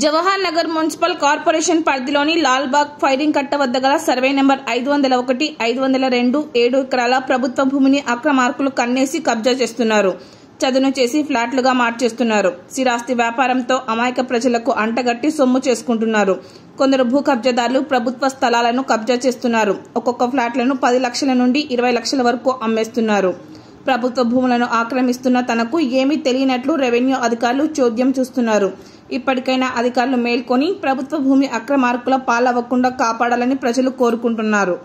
Jawahar Nagar municipal corporation పరిధిలోని Lalbagh firing కట్ట వద్ద గల సర్వే నెంబర్ 501, 502, 7 ఎకరాల ప్రభుత్వ భూమిని అక్రమార్కులు కన్నేసి కబ్జా చేస్తున్నారు. చదును చేసి ఫ్లాట్లుగా మార్చేస్తున్నారు. స్థిరాస్తి వ్యాపారంతో అమాయక ప్రజలకు అంటగట్టి సొమ్ము చేసుకుంటున్నారు. కొందరు భూ కబ్జాదారులు ప్రభుత్వ స్థలాలను కబ్జా చేస్తున్నారు. ఒక్కొక్క ఫ్లాట్లను 10 లక్షల నుండి 20 లక్షల వరకు అమ్మేస్తున్నారు. ప్రభుత్వ భూములను ఆక్రమిస్తున్న తనకు ఏమీ తెలియనట్లు రెవెన్యూ అధికారులు చోద్యం చూస్తున్నారు. ఇప్పటికైనా అధికారులు మేల్కొని ప్రభుత్వ భూమి అక్రమార్కుల పాలవ్వకుండా కాపాడాలని ప్రజలు కోరుకుంటున్నారు.